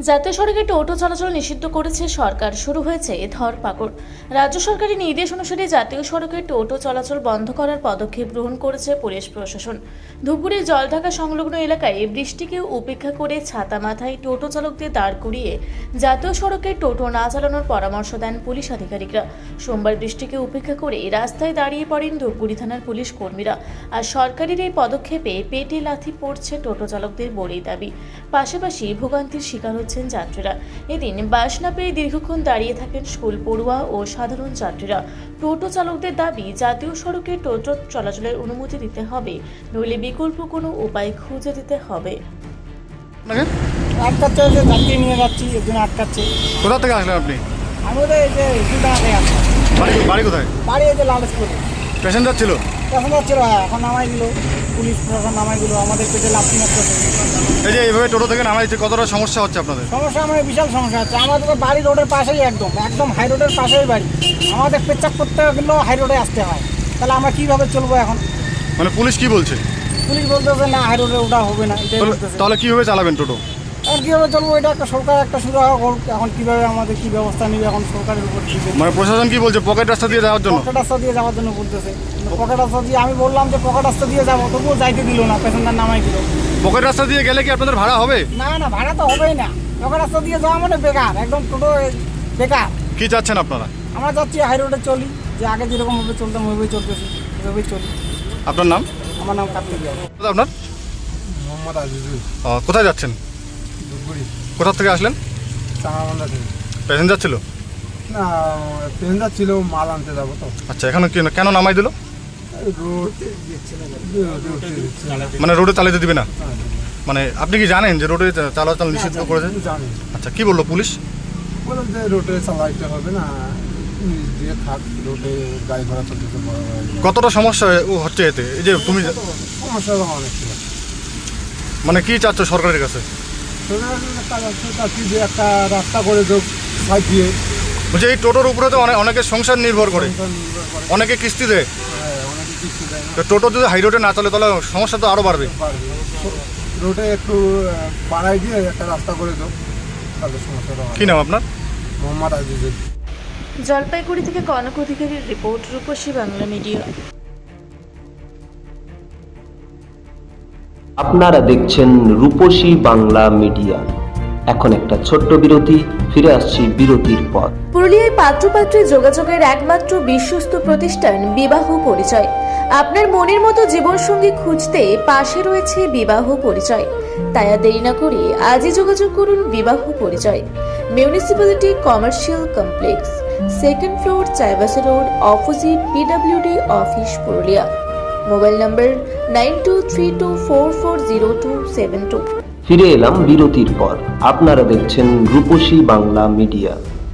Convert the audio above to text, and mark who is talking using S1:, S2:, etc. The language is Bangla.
S1: জাতীয় সড়কে টোটো চলাচল নিষিদ্ধ করেছে সরকার। শুরু হয়েছে ধরপাকড়। রাজ্য সরকারি নির্দেশ অনুসারে জাতীয় সড়কে টোটো চলাচল বন্ধ করার পদক্ষেপ গ্রহণ করেছে পুলিশ প্রশাসন। ধূপগুড়ির জলঢাকা সংলগ্ন এলাকায় বৃষ্টিকে উপেক্ষা করে ছাতা মাথায় টোটো চালকদের দাঁড় করিয়ে জাতীয় সড়কে টোটো না চালানোর পরামর্শ দেন পুলিশ আধিকারিকরা। সোমবার বৃষ্টিকে উপেক্ষা করে রাস্তায় দাঁড়িয়ে পড়েন ধূপগুড়ি থানার পুলিশ কর্মীরা। আর সরকারের এই পদক্ষেপে পেটে লাথি পড়ছে টোটো চালকদের বলেই দাবি। পাশাপাশি ভোগান্তির শিকার হচ্ছেন যাত্রীরা। এদিন বাস না পেয়ে দীর্ঘক্ষণ দাঁড়িয়ে থাকেন স্কুল পড়ুয়া ও সাধারণ যাত্রীরা। টোটো চালকদের দাবি, জাতীয় সড়কে টোটো চলাচলের অনুমতি দিতে হবে, নইলে বিকল্প কোনো উপায় খুঁজে দিতে হবে।
S2: আটকাচ্ছে, যে যাত্রী নিয়ে যাচ্ছি, এর জন্য আটকাচ্ছে।
S3: কোথা থেকে আসলেন আপনি?
S2: আমি ওদের এই যে সুলতানা থেকে আসলাম।
S3: বাড়ি কোথায়?
S2: বাড়ি এই যে লাল স্কুলে
S3: প্যাসেঞ্জার ছিল?
S2: প্যাসেঞ্জার ছিল, এখন নামাই দিল পুলিশ প্রশাসন, নামাই দিল। আমাদের পেটে লাথি মারতেছে।
S3: এই যে এইভাবে টোটো থেকে নামাই দিচ্ছে, কতটা সমস্যা হচ্ছে আপনাদের?
S2: সমস্যা আমাদের বিশাল সমস্যা হচ্ছে। আমাদের তো বাড়ি রোডের পাশেই, একদম হাই রোডের পাশেই বাড়ি। আমাদের পেচ্চাপ করতে গেলেও হাই রোডে আসতে হয়। তাহলে আমরা কীভাবে চলবো এখন?
S3: মানে পুলিশ কি বলছে?
S2: পুলিশ বলতেছে না, হাই রোডে ওটা হবে না, এটাই বলতেছে।
S3: তাহলে কীভাবে চালাবেন টোটো?
S2: এখন কীভাবে চলবো? এটা একটা সরকার একটা সুরাহা করুক। এখন কীভাবে আমাদের কী ব্যবস্থা নেবে এখন সরকারের উপর?
S3: মানে প্রশাসন কি বলছে? পকেট রাস্তা দিয়ে যাওয়ার জন্য?
S2: পকেট রাস্তা দিয়ে যাওয়ার জন্য বলতেছে। পকেট রাস্তা দিয়ে আমি বললাম যে পকেট রাস্তা দিয়ে যাবো, তবুও যাইতে দিল না, প্যাসেঞ্জার নামাই দিল।
S3: পকেট রাস্তা দিয়ে গেলে কি আপনাদের ভাড়া হবে?
S2: না, ভাড়া তো হবেই না। পকেট রাস্তা দিয়ে যাওয়া মানে বেকার, একদম টোটো বেকার।
S3: কি চাচ্ছেন আপনারা?
S2: আমরা যাচ্ছি হাই রোডে চলি, যে আগে যেরকম ভাবে চলতাম ওইভাবেই চলতেছি, ওইভাবেই চলি।
S3: আপনার নাম?
S2: আমার নাম কার্তিক।
S3: আপনার?
S2: মোহাম্মদ আজিজুল।
S3: কোথায় যাচ্ছেন?
S2: ধূপগুড়ি।
S3: কোথা থেকে আসলেন?
S2: চাঙামান্দা থেকে।
S3: প্যাসেঞ্জার ছিল?
S2: না, প্যাসেঞ্জার ছিল, মাল আনতে যাবো তো।
S3: আচ্ছা, এখানে কেন নামাই দিল?
S2: রোড
S3: মানে রোডে চালাতে দিবে না? মানে আপনি কি জানেন যে রোডে চলাচল নিষিদ্ধ করেছে?
S2: জানি।
S3: আচ্ছা, কি বললো পুলিশ?
S2: বললাম যে রোডে চালাইতে হবে না, নিচ দিয়ে থাক, রোডে গাড়ি ঘোড়া চলতেছে।
S3: কতটা সমস্যা হচ্ছে এতে? এই যে তুমি
S2: সমস্যা অনেক ছিল।
S3: মানে কি চাচ্ছ সরকারের কাছে?
S2: চাচ্ছি যে একটা রাস্তা করে দেব সাইড দিয়ে।
S3: বলছে এই টোটোর উপরে তো অনেকের সংসার নির্ভর করে, অনেকে কিস্তি দেয়।
S2: অনেকে কিছু দেয় না।
S3: তো টোটো যদি হাই রোডে না চলে তাহলে সমস্যা তো আরও বাড়বে।
S2: রোডে একটু বাড়াই দিয়ে একটা রাস্তা করে দেব, তাহলে সমস্যাটা।
S3: কি নাম আপনার?
S2: মোহাম্মদ আজিজুল।
S1: জলপাইগুড়ি থেকে কনক অধিকারীর রিপোর্ট, রূপসী বাংলা মিডিয়া।
S4: আপনারা দেখছেন রূপসী বাংলা মিডিয়া। এখন একটা ছোট্ট বিরতি, ফিরে আসছি বিরতির পর।
S1: পুরুলিয়ায় পাত্রপাত্রী যোগাযোগের একমাত্র বিশ্বস্ত প্রতিষ্ঠান বিবাহ পরিচয়। আপনার মনের মতো জীবনসঙ্গী খুঁজতে পাশে রয়েছে বিবাহ পরিচয়। তাই আর দেরি না করে আজই যোগাযোগ করুন বিবাহ পরিচয়। Municipality commercial complex, second floor, Chaibasa road, opposite PWD office, Purulia. Mobile নম্বর 9232440272।
S4: ফিরে এলাম বিরতির পর। আপনারা দেখছেন রূপসী বাংলা মিডিয়া।